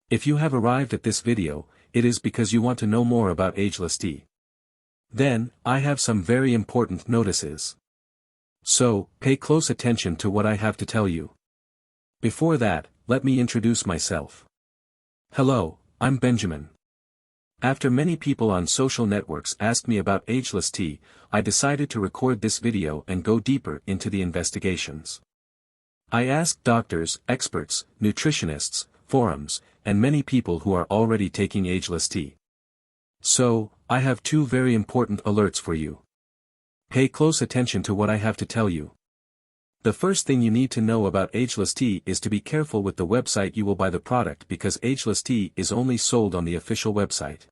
If you have arrived at this video, it is because you want to know more about Ageless-T. Then, I have some very important notices. So, pay close attention to what I have to tell you. Before that, let me introduce myself. Hello, I'm Benjamin. After many people on social networks asked me about Ageless-T, I decided to record this video and go deeper into the investigations. I asked doctors, experts, nutritionists, forums, and many people who are already taking Ageless-T. So, I have two very important alerts for you. Pay close attention to what I have to tell you. The first thing you need to know about Ageless-T is to be careful with the website you will buy the product because Ageless-T is only sold on the official website.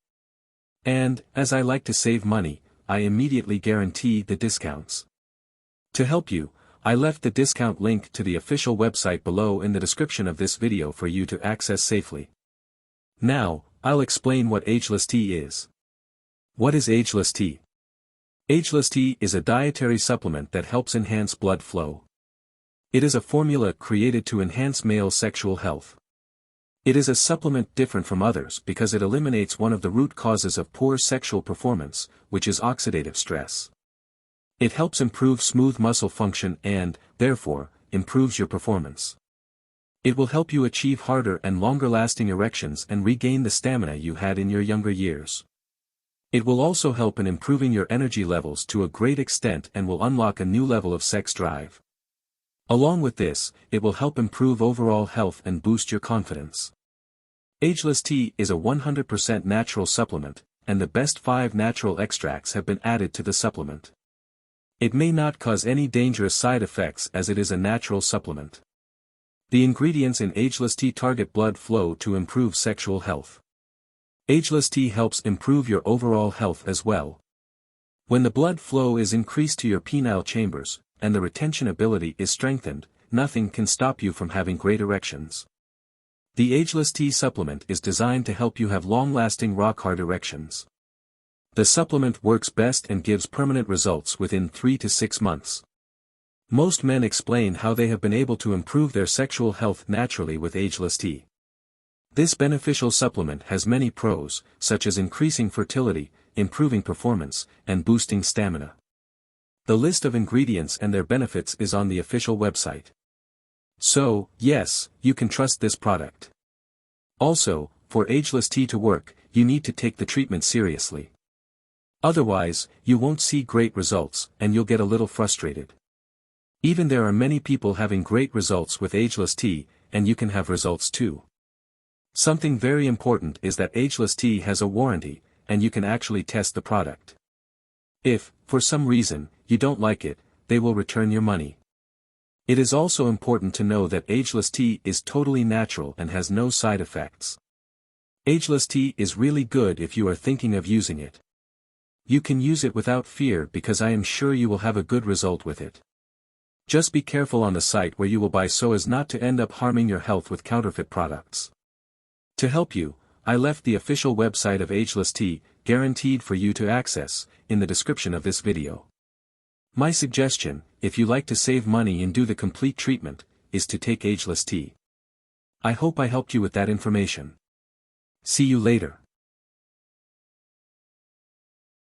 And, as I like to save money, I immediately guarantee the discounts. To help you, I left the discount link to the official website below in the description of this video for you to access safely. Now, I'll explain what Ageless-T is. What is Ageless-T? Ageless-T is a dietary supplement that helps enhance blood flow. It is a formula created to enhance male sexual health. It is a supplement different from others because it eliminates one of the root causes of poor sexual performance, which is oxidative stress. It helps improve smooth muscle function and, therefore, improves your performance. It will help you achieve harder and longer-lasting erections and regain the stamina you had in your younger years. It will also help in improving your energy levels to a great extent and will unlock a new level of sex drive. Along with this, it will help improve overall health and boost your confidence. Ageless-T is a 100% natural supplement, and the best 5 natural extracts have been added to the supplement. It may not cause any dangerous side effects as it is a natural supplement. The ingredients in Ageless-T target blood flow to improve sexual health. Ageless-T helps improve your overall health as well. When the blood flow is increased to your penile chambers, and the retention ability is strengthened, nothing can stop you from having great erections. The Ageless-T supplement is designed to help you have long-lasting rock-hard erections. The supplement works best and gives permanent results within 3 to 6 months. Most men explain how they have been able to improve their sexual health naturally with Ageless-T. This beneficial supplement has many pros, such as increasing fertility, improving performance, and boosting stamina. The list of ingredients and their benefits is on the official website. So, yes, you can trust this product. Also, for Ageless-T to work, you need to take the treatment seriously. Otherwise, you won't see great results, and you'll get a little frustrated. Even there are many people having great results with Ageless-T, and you can have results too. Something very important is that Ageless-T has a warranty, and you can actually test the product. If, for some reason, you don't like it, they will return your money. It is also important to know that Ageless-T is totally natural and has no side effects. Ageless-T is really good if you are thinking of using it. You can use it without fear because I am sure you will have a good result with it. Just be careful on the site where you will buy so as not to end up harming your health with counterfeit products. To help you, I left the official website of Ageless-T, guaranteed for you to access, in the description of this video. My suggestion, if you like to save money and do the complete treatment, is to take Ageless-T. I hope I helped you with that information. See you later.